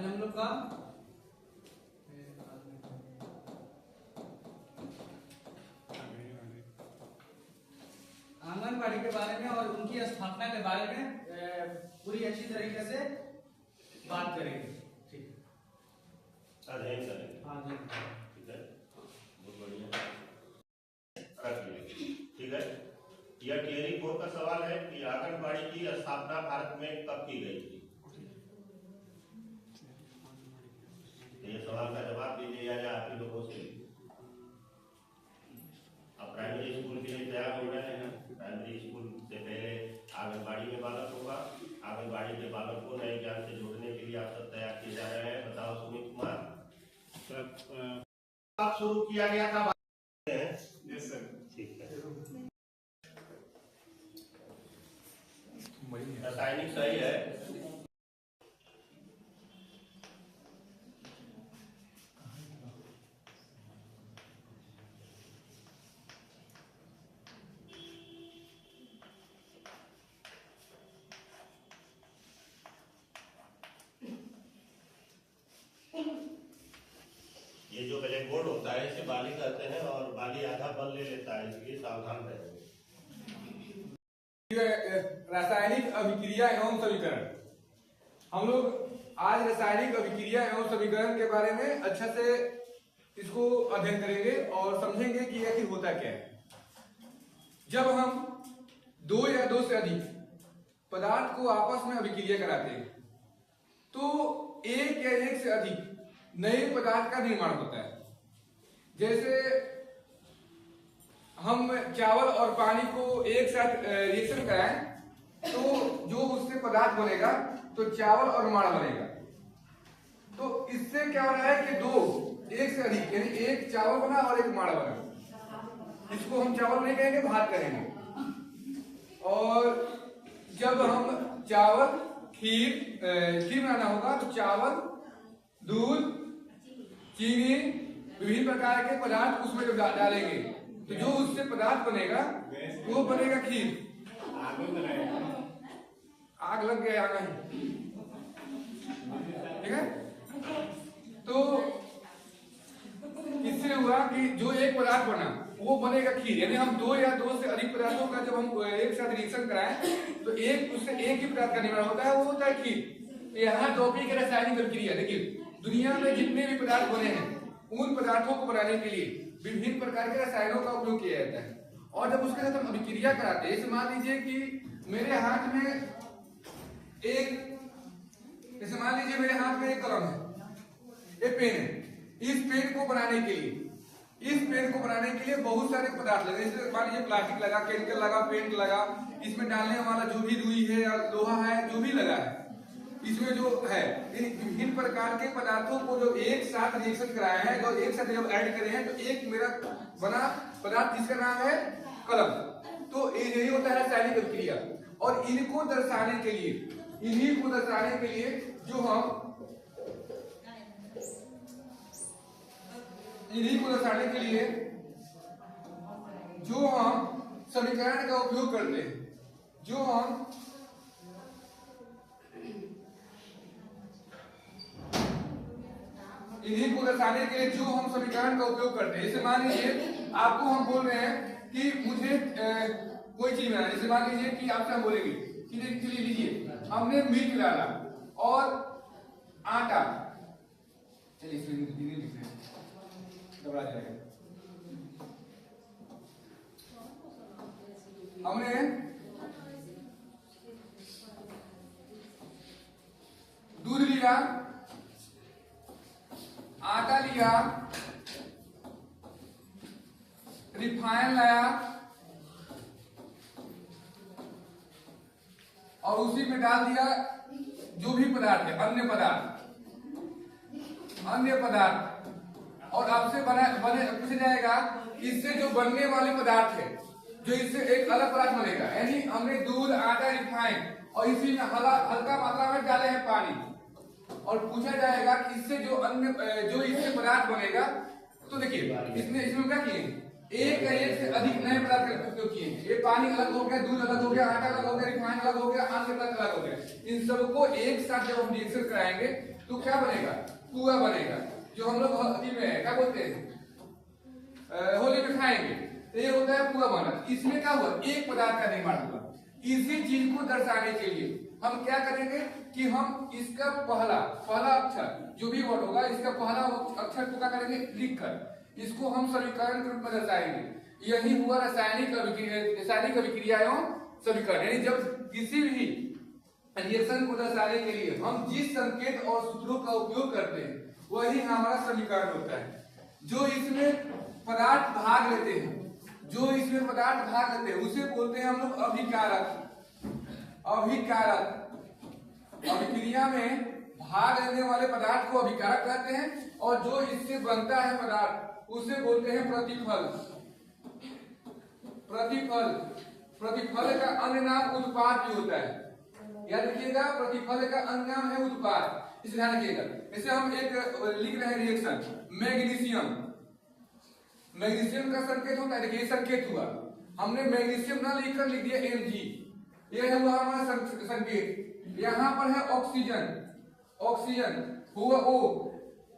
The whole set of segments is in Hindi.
आज हम लोग का आंगनबाड़ी के बारे में और उनकी स्थापना के बारे में पूरी अच्छी तरीके से बात करेंगे। ठीक है, अध्ययन करेंगे। हाँ जी, ठीक है, बहुत बढ़िया। ठीक है, यह थियरी 4 का सवाल है कि आंगनबाड़ी की स्थापना भारत में कब की गई थी। ये सवाल का जवाब भी दिया जाए आप ही लोगों से। अब प्राइमरी स्कूल के लिए तैयार हो रहे हैं। प्राइमरी स्कूल से पहले आंगनबाड़ी में बालक होगा। आंगनबाड़ी के बालक को नए ज्ञान से जोड़ने के लिए आप सब तैयार किए जा रहे हैं। बताओ सुमित कुमार, आप शुरू किया गया था। यस सर, ठीक है। रासायनिक सही है। ये जो ब्लैक बोर्ड होता है इसे बाली कहते हैं और बाली आधा बल ले लेता है, इसलिए सावधान रहें। रासायनिक अभिक्रिया एवं समीकरण। हम लोग आज रासायनिक अभिक्रिया एवं समीकरण के बारे में अच्छा से इसको अध्ययन करेंगे और समझेंगे कि आखिर होता क्या है। जब हम दो या दो से अधिक पदार्थ को आपस में अभिक्रिया कराते हैं तो एक या एक से अधिक नए पदार्थ का निर्माण होता है। जैसे हम चावल और पानी को एक साथ रिएक्शन कराएं तो जो उससे पदार्थ बनेगा तो चावल और माड़ा बनेगा। तो इससे क्या हो रहा है कि दो एक से अधिक यानी एक चावल बना और एक माड़ा बना। इसको हम चावल नहीं कहेंगे, भात कहेंगे। और जब हम चावल खीर बनाना होगा तो चावल, दूध, चीनी, विभिन्न प्रकार के पदार्थ उसमें जब डालेंगे तो जो उससे पदार्थ बनेगा वो बनेगा खीर। आग लग गया आग ही, ठीक है। तो इससे हुआ कि जो एक पदार्थ बना वो बनेगा खीर। यानी हम दो या दो से अधिक पदार्थों का जब हम एक साथ रिएक्शन कराएं तो एक उससे एक ही पदार्थ का निर्माण होता है, वो होता है खीर। यहाँ टॉपिक है रासायनिक अभिक्रिया। देखिए दुनिया में जितने भी पदार्थ बने हैं उन पदार्थों को बनाने के लिए विभिन्न प्रकार के रसायनों का उपयोग किया जाता है। और जब उसके साथ हम अभिक्रिया कराते हैं, जैसे मान लीजिए कि मेरे हाथ में एक कलम है, एक पेन है। इस पेन को बनाने के लिए बहुत सारे पदार्थ लगे। जैसे मान लीजिए प्लास्टिक लगा, केमिकल लगा, पेंट लगा, इसमें डालने वाला जो भी रुई है या लोहा है जो भी लगा है इसमें जो है, इन विभिन्न प्रकार के पदार्थों को जो एक साथ रिएक्शन कराया है, जो एक साथ जब ऐड करे हैं तो एक मेरा बना पदार्थ जिसका नाम है कलम। तो यही होता है रासायनिक अभिक्रिया। और इनको दर्शाने के लिए जो हम समीकरण का उपयोग करते हैं, इन्हीं को दर्शाने के लिए जो हम समीकरण का उपयोग करते हैं। जैसे मान लीजिए आपको हम बोल रहे हैं कि मुझे कोई चीज बनाना है। जैसे मान लीजिए कि आपसे हम बोलेंगे कि चलिए लीजिए हमने मिल्क डाला और आटा, चलिए घबरा जाएगा। हमने दूध लिया, आटा लिया, रिफाइन लाया और उसी में डाल दिया जो भी पदार्थ है, अन्य पदार्थ। और आपसे पूछा जाएगा इससे जो बनने वाले पदार्थ है, जो इससे एक अलग पदार्थ बनेगा। यानी हमने दूध, आटा, रिफाइन और इसी में हल्का मात्रा में डाले हैं पानी। और पूछा जाएगा कि इससे जो इससे पदार्थ बनेगा। तो देखिए इसमें क्या किए, एक या एक से अधिक नए पदार्थ का उपयोग किए। ये पानी अलग हो गया, दूध अलग हो गया, आटा अलग हो गया, रिफाइन अलग हो गया, अन्य पदार्थ अलग हो गया। इन सबको एक साथ जब हम रिएक्शन कराएंगे तो क्या बनेगा, पुआ बनेगा, जो हम लोग होली में क्या बोलते हैं, होली में खाएंगे। तो ये होता है पुआ बना। इसमें क्या हुआ, एक पदार्थ का निर्माण हुआ। इसी चीज को दर्शाने के लिए हम क्या करेंगे कि हम इसका पहला अक्षर जो भी वर्ड होगा, इसका पहला अक्षर को क्या करेंगे, लिखकर इसको हम समीकरण के रूप में दर्शाएंगे। यही हुआ रासायनिक अभिक्रिया एवं समीकरण। यानी जब किसी भी रिएक्शन को दर्शाने के लिए हम जिस संकेत और सूत्रों का उपयोग करते हैं वही हमारा समीकरण होता है। जो इसमें पदार्थ भाग लेते हैं उसे बोलते हैं हम लोग अभिकारक। अभिक्रिया में भाग लेने वाले पदार्थ को अभिकारक कहते हैं, और जो इससे बनता है पदार्थ उसे बोलते हैं प्रतिफल। प्रतिफल का अन्य नाम उत्पाद भी होता है। याद रखिएगा, प्रतिफल का अन्य नाम है उत्पाद, इसे ध्यान रखिएगा। जैसे हम एक लिख रहे हैं रिएक्शन, मैग्नीशियम का संकेत होता है। देखिए संकेत हुआ, हमने मैग्नीशियम ना लिखकर लिख दिया Mg, ये हुआ हमारा संकेत। यहाँ पर है ऑक्सीजन हुआ O।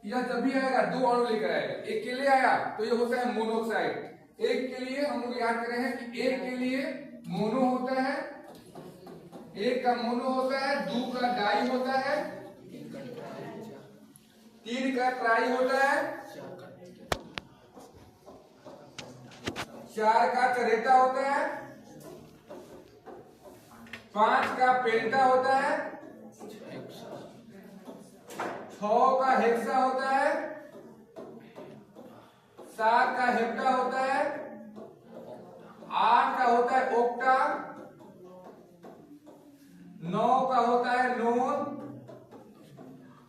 यह जब भी आएगा दो अणु लेकर आएगा। एक के लिए आया तो ये होता है मोनोऑक्साइड। एक के लिए हम लोग याद करें हैं कि एक के लिए मोनो होता है, एक का मोनो होता है, दो का डाई होता है, तीन का ट्राई होता है, चार का चरेता होता है, पांच का पेंटा होता है, 6 का हेक्सा होता है, 7 का हेप्टा होता है, 8 का होता है ओक्टा, 9 का होता है नोन,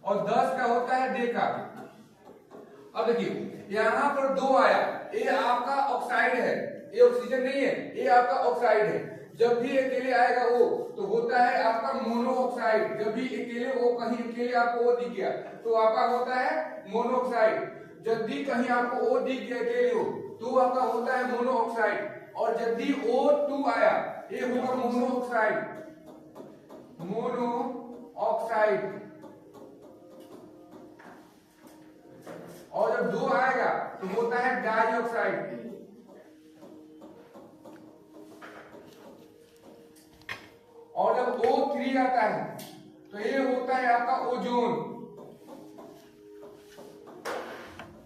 और 10 का होता है डेका। अब देखिए यहां पर 2 आया, ये आपका ऑक्साइड है, ये ऑक्सीजन नहीं है, ये आपका ऑक्साइड है। जब भी अकेले आएगा वो तो होता है आपका मोनोऑक्साइड। जब भी अकेले वो कहीं अकेले आपको वो दिख गया तो आपका होता है मोनोऑक्साइड। जब भी कहीं आपको वो दिख गया अकेले हो तो आपका होता है मोनोऑक्साइड। और जब भी O2 आया ये होगा मोनोऑक्साइड। और जब 2 आएगा तो होता है डाइऑक्साइड। और जब O3 आता है तो ये होता है आपका ओजोन।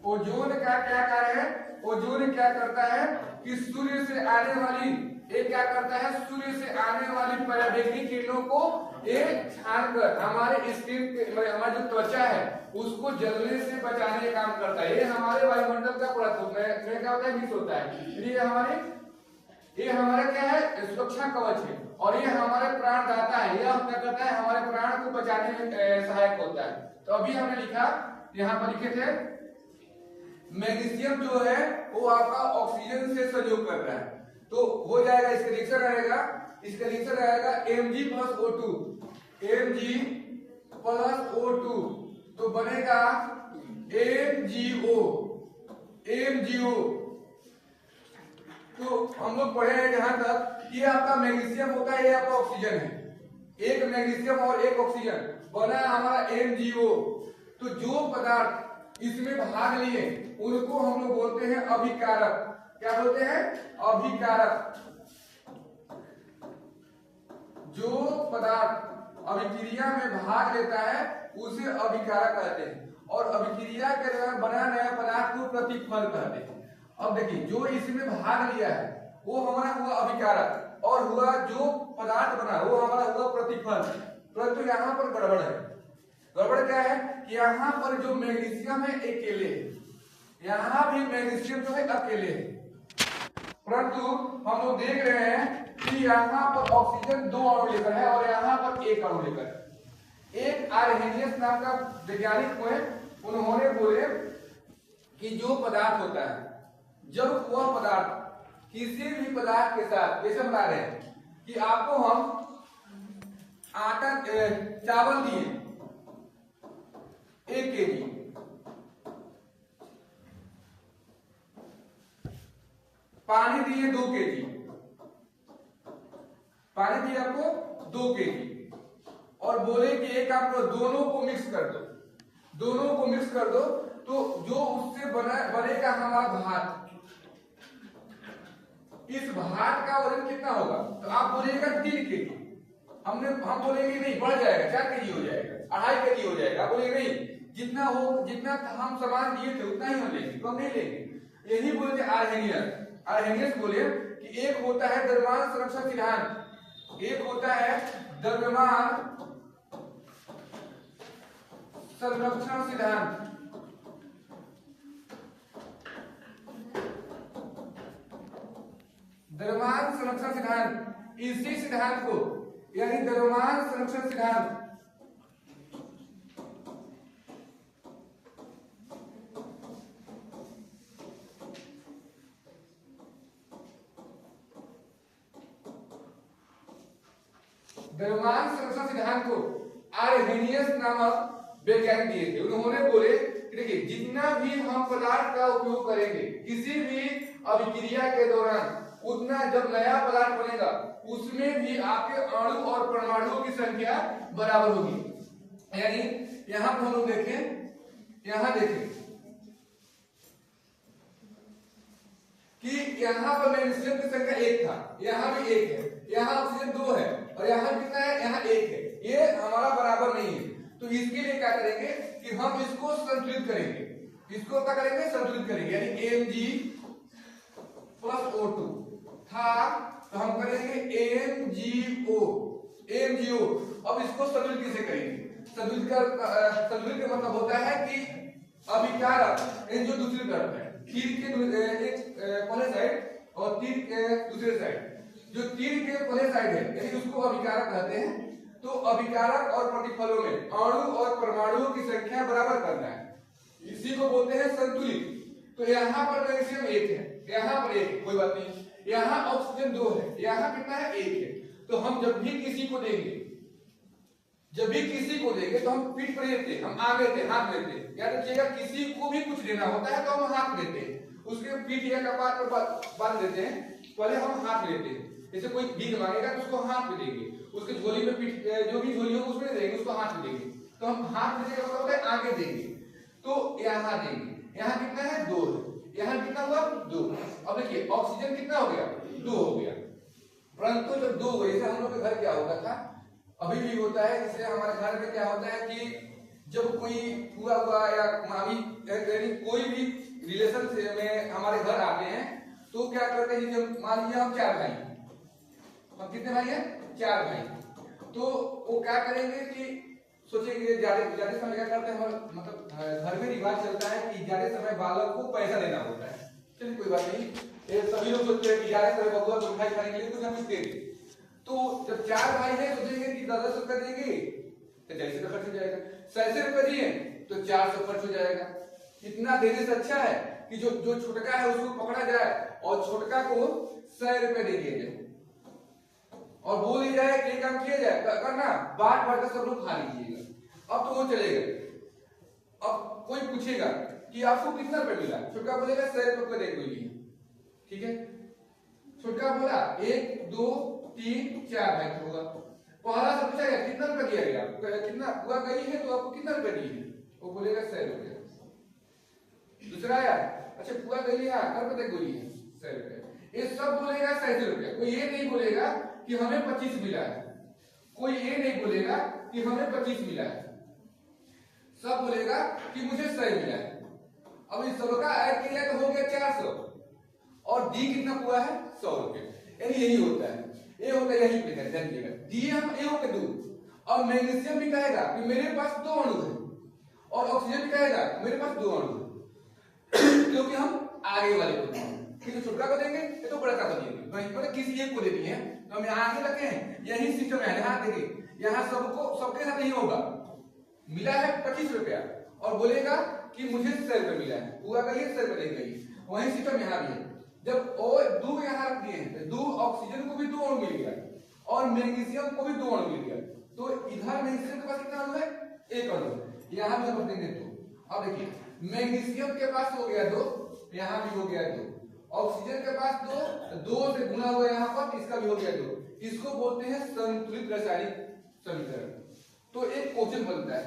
ओजोन का क्या कार्य है, ओजोन क्या करता है कि सूर्य से आने वाली, ये क्या करता है, सूर्य से आने वाली पराबैंगनी किरणों को एक छानकर हमारे स्किन हमारी जो त्वचा है उसको जलने से बचाने का काम करता है। ये हमारे वायुमंडल का परत होता है, क्या होता है, मिक्स होता है। ये हमारा क्या है, सुरक्षा कवच है, और ये हमारे प्राणदाता है। यह क्या करता है, हमारे प्राण को बचाने में सहायक होता है। तो अभी हमने लिखा, यहाँ पर लिखे थे मैग्नीशियम जो है वो आपका ऑक्सीजन से सहयोग कर रहा है, तो हो जाएगा इसका रिएक्शन रहेगा Mg प्लस O2 तो बनेगा MgO। तो हम लोग पढ़े हैं जहां तक ये आपका मैग्नीशियम होता है, ये आपका ऑक्सीजन है, एक मैग्नीशियम और एक ऑक्सीजन बना हमारा MgO। तो जो पदार्थ इसमें भाग लिए उनको हम लोग बोलते हैं अभिकारक। क्या बोलते हैं, अभिकारक। जो पदार्थ अभिक्रिया में भाग लेता है उसे अभिकारक कहते हैं, और अभिक्रिया के दौरान बना नया पदार्थ को प्रतिफल कहते हैं। अब देखिए जो इसमें भाग लिया है वो हमारा हुआ अभिकारक, और हुआ जो पदार्थ बना वो हमारा हुआ प्रतिफल। परंतु यहाँ पर गड़बड़ है। गड़बड़ क्या है कि यहाँ पर जो मैग्नीशियम है अकेले, यहाँ भी मैग्नीशियम जो है अकेले है, परंतु हम लोग देख रहे हैं कि यहाँ पर ऑक्सीजन 2 अणु लेकर है और यहाँ पर 1 अणु लेकर है। एक आर्हेनियस नाम का वैज्ञानिक हुए, उन्होंने बोले कि जो पदार्थ होता है, जब वह पदार्थ किसी भी पदार्थ के साथ, जैसे बता रहे हैं कि आपको हम आटा चावल दिए 1 kg, पानी दिए 2 kg, पानी दिए आपको 2 kg, और बोले कि एक आपको दोनों को मिक्स कर दो, दोनों को मिक्स कर दो तो जो उससे बनेगा हमारा भात। इस भात का वजन कितना होगा? तो आप बोलिएगा 3 kg। हम बोलेंगे नहीं, बढ़ जाएगा, 4 kg हो जाएगा, 2.5 kg हो जाएगा। आप बोलेंगे नहीं, जितना हम सामान दिए थे उतना ही हम लेंगे, तो हम नहीं लेंगे। यही बोलते आर्हेनियस बोले कि एक होता है द्रव्यमान संरक्षण सिद्धांत, एक होता है द्रव्यमान संरक्षण सिद्धांत। द्रव्यमान संरक्षण सिद्धांत, इसी सिद्धांत को यानी द्रव्यमान संरक्षण सिद्धांत द्रव्यमान संरक्षण सिद्धांत को आर्हेनियस नामक वैज्ञानिक दिए थे। उन्होंने बोले देखिए, जितना भी हम पदार्थ का उपयोग करेंगे किसी भी अभिक्रिया के दौरान, उतना जब नया पदार्थ बनेगा उसमें भी आपके अणु और परमाणुओं की संख्या बराबर होगी। यानी यहां पर हम लोग देखें, यहां देखें कि यहां पर मैग्नीशियम की संख्या 1 था, यहां भी 1 है, यहां ऑक्सीजन 2 है और यहां कितना है? यहां 1 है। ये हमारा बराबर नहीं है, तो इसके लिए क्या करेंगे कि हम इसको संतुलित करेंगे। इसको क्या करेंगे? संतुलित करेंगे। यानी Mg+O2 था तो हम करेंगे MgO। अब इसको संतुलित कैसे करेंगे? संतुलित का मतलब होता है कि अभिकारक जो दूसरी तरफ है, तीर के एक पहले साइड और तीर के दूसरे साइड, जो तीर के पहले साइड है यानी उसको अभिकारक कहते हैं। तो अभिकारक और प्रतिफलों में अणु और परमाणुओं की संख्या बराबर करना है, इसी को बोलते हैं संतुलित। तो यहाँ पर मैग्नीशियम 1 है, यहाँ पर 1 है, कोई बात नहीं, यहाँ ऑक्सीजन 2 है, यहाँ कितना है? 1 है। तो हम जब भी किसी को देंगे तो हम पीठ पर लेते हैं, हम आगे देते, हाथ लेते हैं। याद रखिएगा, किसी को भी कुछ देना होता है तो हम हाथ लेते हैं, उसके पीठ या कपार पर बांध देते हैं, पहले हम हाथ लेते हैं। जैसे कोई भीख मांगेगा तो उसको हाथ में देंगे, उसके झोली में पीठ जो भी झोली होगी उसमें देंगे, उसको हाथ में देंगे। तो हम हाथ में देने का मतलब होता है आगे देंगे। तो यहाँ देंगे, यहाँ कितना है? 2 है, यहाँ कितना हुआ? 2। अब देखिए ऑक्सीजन कितना हो गया? 2 हो गया। परंतु जब 2 हुए, जैसे हम लोग के घर क्या होता था, अभी भी होता है, जैसे हमारे घर में क्या होता है कि जब कोई हुआ या मामी कोई भी रिलेशन से में हमारे घर आते हैं तो क्या करते हैं, जब मान लीजिए हम 4 भाई, हम कितने भाई हैं? 4 भाई। तो वो क्या करेंगे कि सोचेंगे ज्यादा समय क्या करते हैं, मतलब घर में रिवाज चलता है कि ज्यादा समय बालक को पैसा देना होता है। चलिए कोई बात नहीं, सभी लोग सोचते हैं कि ज्यादा समय बबुआ को मिठाई खाने के लिए कुछ हम दे दें। तो जब 4 भाई हैं सोचेंगे कि 10 रुपए देंगे तो 150 का खर्च हो जाएगा, 100 रुपए दिए तो 400 खर्च हो जाएगा। इतना देने से अच्छा है कि जो छोटका है उसको पकड़ा जाए और छोटका को 100 रुपए दे दिए जाए और बोल दिया जाए कि काम किया जाए, करना बांट बांट कर सब लोग खा लीजिएगा। अब तो वो चलेगा। अब कोई पूछेगा कि आपको कितना रुपए मिला, छोटका बोलेगा 100 रुपए दे कोई, ठीक है। छोटका बोला 1 2 3 4 भाई होगा। पहला से पूछेगा कितना रुपए दिया गया, कितना हुआ गई है तो आपको कितना रुपए दिए, वो बोलेगा 100 रुपए। दूसरा आया, अच्छा पूरा गई है, कर पता गई है 100 रुपए। ये सब बोलेगा 100 रुपए। कोई ये नहीं बोलेगा कि हमें 25 मिला है, कोई ये नहीं बोलेगा कि हमें 25 मिला है, सब बोलेगा कि मुझे 100 मिला है। अब इस सबका ऐड किया तो हो गया 400 और डी कितना हुआ है? 100 रुपए। यानी यही होता है, ये होता है यही पे जानिएगा, डी हम ए होकर 2। और मैग्नीशियम भी कहेगा कि मेरे पास 2 अणु है और ऑक्सीजन भी कहेगा मेरे पास 2 अणु है। क्योंकि हम आगे वाले को देंगे, किसी छोटा को देंगे ये तो बड़ा को देंगे, मतलब किसी एक को दे दिए तो हम यहाँ आगे रखे हैं। यही सिस्टम है, यहाँ देखिए यहाँ सबके साथ नहीं होगा। मिला है 25 रुपया और बोलेगा कि मुझे 100 रुपए मिला है, हुआ गई 100 रुपए दे गई। वही सिस्टम यहाँ भी है। जब और 2 यहाँ रख दिए हैं, 2 ऑक्सीजन को भी 2 अणु मिल गया और मैग्नीशियम को भी 2 अणु मिल गया, तो इधर मैग्नीशियम के पास कितना अणु है? 1 अणु। यहाँ भी हम देंगे 2। अब देखिए मैग्नीशियम के पास हो गया 2, यहाँ भी हो गया 2, ऑक्सीजन के पास 2 से गुना हुआ यहाँ पर, इसका भी हो गया 2। इसको बोलते हैं संतुलित रासायनिक समीकरण। तो एक क्वेश्चन बनता है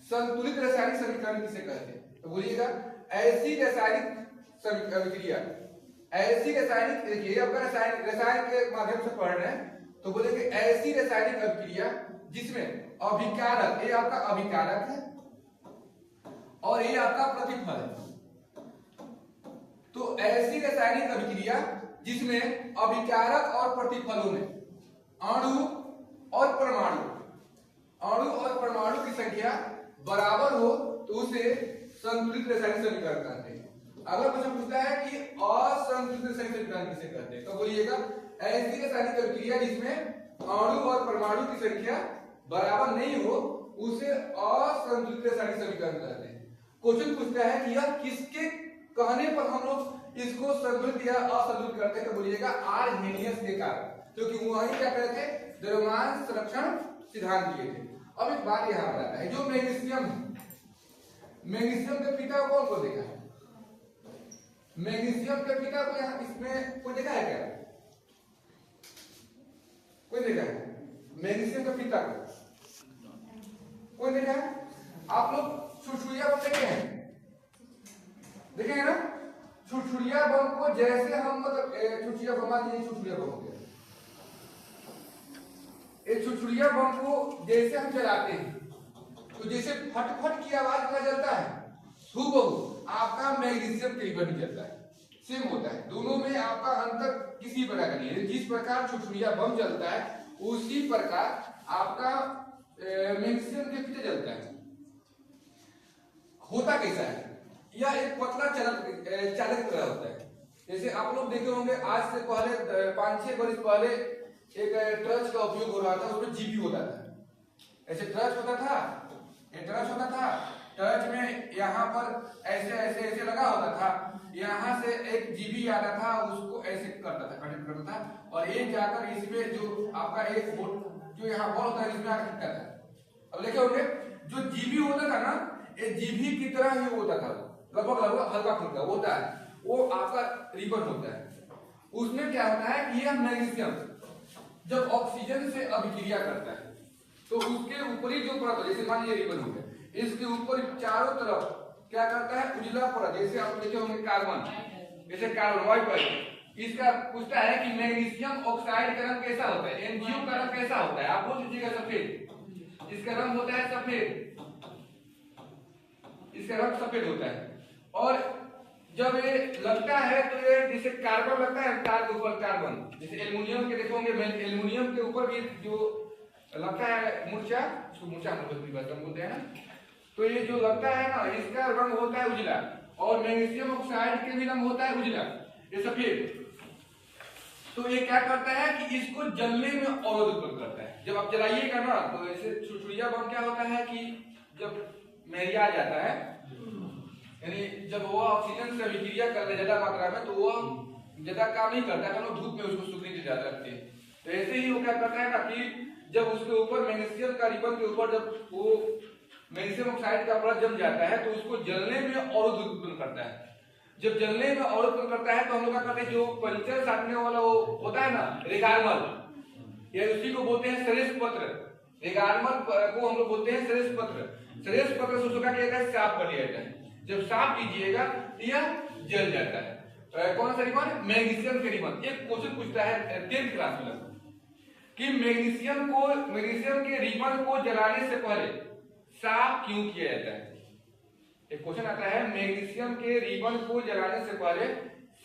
संतुलित रासायनिक समीकरण किसे कहते हैं? तो बोलिएगा ऐसी रासायनिक अभिक्रिया, ऐसी रासायनिक, देखिए आपका रसायन के माध्यम से पढ़ रहे हैं, तो बोलेंगे ऐसी रासायनिक अभिक्रिया जिसमें अभिकारक, ये आपका अभिकारक है और ये आपका प्रतिफल है। तो ऐसी रासायनिक अभिक्रिया जिसमें अभिकारक और प्रतिफलों में अणु और परमाणु की संख्या बराबर हो तो उसे संतुलित रासायनिक समीकरण कहते हैं। अगला क्वेश्चन पूछता है कि असंतुलित रासायनिक समीकरण किसे कहते हैं? तो बोलिएगा ऐसी रासायनिक अभिक्रिया जिसमें अणु और परमाणु की संख्या बराबर नहीं हो उसे असंतुलित रासायनिक समीकरण कहते हैं। क्वेश्चन पूछता है कि यह किसके कहने पर हम लोग इसको संतुलित या असंतुलित करते हैं? तो बोलिएगा आर्हेनियस के कारण, क्योंकि वही क्या कहते थे, द्रव्यमान संरक्षण सिद्धांत दिए थे। अब एक बात यहाँ पर आता है, जो मैग्नीशियम के पिता को कौन को देखा है? मैग्नीशियम के पिता को यहाँ इसमें कोई देखा है क्या? कोई देखा है? मैग्नीशियम के पिता को कोई देखा है? आप लोग छुरछुरिया बम देखे हैं? देखे हैं ना? छुरछुरिया बम को जैसे हम मतलब छुरछुरिया बम, छुरछुरिया बम हो गया, छुरछुरिया बम को जैसे हम चलाते हैं तो जैसे फट फट की आवाज का जलता है, हूबहू आपका मैग्नीशियम कैल्शियम भी जलता है, सेम होता है। दोनों में आपका अंतर किसी प्रकार का नहीं है। जिस प्रकार छुरछुरिया बम जलता है उसी प्रकार आपका मैग्नीशियम कैल्शियम जलता है। होता कैसा है? यह एक पतला चालक तरह होता है। जैसे आप लोग देखे होंगे आज से पहले 5-6 वर्ष पहले एक ट्रच का उपयोग हो रहा था, उसमें जीबी होता था। ऐसे ट्रच होता था, ट्रच में यहाँ पर ऐसे लगा होता था, यहाँ से एक जीबी आता था, उसको ऐसे करता था, कनेक्ट करता था और एक जाकर इसमें जो आपका एक जो यहाँ बॉल होता है इसमें आकर टिकता था। अब देखे होंगे जो जीबी होता था ना, ये जीबी की तरह ही होता था, लगभग हल्का फुल्का होता है, वो आपका रिबन होता है। उसमें क्या होता है कि यह मैग्नीशियम जब ऑक्सीजन से अभिक्रिया करता है तो उसके ऊपरी जो परत, जैसे मान लीजिए रिबन हो गया, इसके ऊपर चारों तरफ क्या करता है, उजला परत, जैसे आप देखे होंगे कार्बन, जैसे कार्बन व्हाइट वाइट, इसका पूछता है कि मैग्नीशियम ऑक्साइड का रंग कैसा होता है, एनजीओ का रंग कैसा होता है? आप बोल दीजिएगा सफेद, इसका रंग होता है सफेद, इसका रंग सफेद होता है। और जब ये लगता है तो ये जैसे कार्बन लगता है तार के ऊपर, कार्बन जैसे एल्युमिनियम के देखोगे, एल्युमिनियम के ऊपर भी जो लगता है मूर्छा, उसको मूर्छा बोलते हैं ना, तो ये जो लगता है ना, इसका रंग होता है उजला, और मैग्नीशियम ऑक्साइड के भी रंग होता है उजला, ये सफेद। तो ये क्या करता है कि इसको जलने में अवरोध उत्पन्न करता है। जब आप जलाइएगा ना तो ऐसे छुरछुरिया बम क्या होता है कि जब मेरिया जाता है, यानी जब वो ऑक्सीजन से अभिक्रिया कर ले ज्यादा मात्रा में तो वो ज्यादा काम नहीं करता है, हम लोग धूप में उसको सूखने के लिए ज्यादा रखते हैं। तो ऐसे ही वो क्या करता है ना कि जब उसके ऊपर मैग्नीशियम का रिबन के ऊपर जब वो मैग्नीशियम ऑक्साइड का परत जम जाता है तो उसको जलने में अवरोध उत्पन्न करता है। जब जलने में अवरोध उत्पन्न करता है तो हम लोग क्या करते हैं, जो पंचर साटने वाला वो होता है ना, रेगार्मल, या उसी को बोलते हैं श्रेष्ठ पत्र, रेगार्मल को हम लोग बोलते हैं श्रेष्ठ पत्र। श्रेष्ठ पत्र से उसका क्या कहता है, साफ कर दिया जाता है। जब साफ कीजिएगा यह जल जाता है। कौन सा रिबन? मैग्नीशियम के रिबन। एक क्वेश्चन पूछता है 10th क्लास में कि मैग्नीशियम के रिबन को जलाने से पहले साफ क्यों किया जाता है? एक क्वेश्चन आता है, मैग्नीशियम के रिबन को जलाने से पहले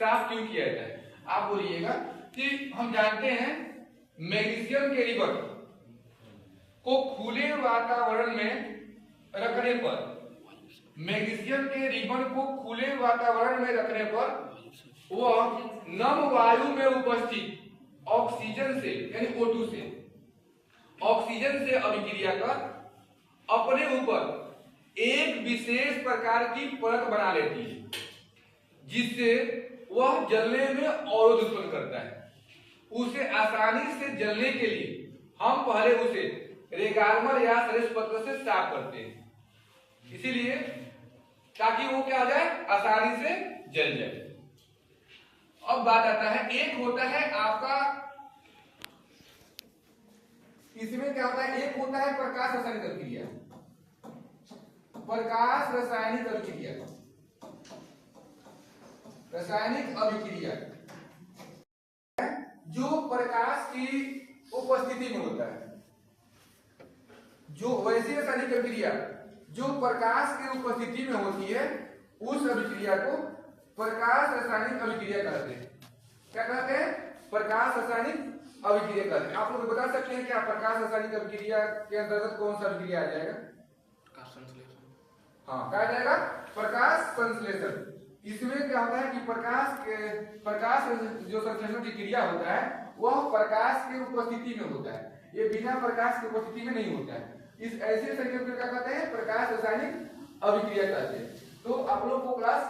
साफ क्यों किया जाता है? आप बोलिएगा कि हम जानते हैं मैग्नीशियम के रिबन को खुले वातावरण में रखने पर, मैग्नीशियम के रिबन को खुले वातावरण में रखने पर वह नम वायु में उपस्थित ऑक्सीजन से, यानी O2 से, ऑक्सीजन से अभिक्रिया कर अपने ऊपर एक विशेष प्रकार की परत बना लेती है, जिससे वह जलने में अवरोध उत्पन्न करता है। उसे आसानी से जलने के लिए हम पहले उसे रेगार्मल या श्रेष्ठ पत्र से साफ करते हैं, इसीलिए ताकि वो क्या हो जाए, आसानी से जल जाए। अब बात आता है, एक होता है आपका, इसमें क्या होता है, एक होता है प्रकाश रासायनिक अभिक्रिया, प्रकाश रासायनिक अभिक्रिया, रासायनिक अभिक्रिया जो प्रकाश की उपस्थिति में होता है, जो वैसी रासायनिक अभिक्रिया जो प्रकाश की उपस्थिति में होती है, उस अभिक्रिया को प्रकाश रासायनिक अभिक्रिया कहते हैं। क्या कहते हैं? प्रकाश रासायनिक अभिक्रिया कहते हैं। आप लोग बता सकते हैं क्या प्रकाश रासायनिक अभिक्रिया के अंतर्गत कौन सा अभिक्रिया आ जाएगा? हाँ, क्या आ जाएगा? प्रकाश संश्लेषण। इसमें क्या होता है कि प्रकाश जो संश्लेषण की क्रिया होता है वह प्रकाश की उपस्थिति में होता है, ये बिना प्रकाश की उपस्थिति में नहीं होता है। इस ऐसे संकेत को क्या कहते हैं? प्रकाश रासायनिक अभिक्रिया कहते हैं। तो आप लोग को क्लास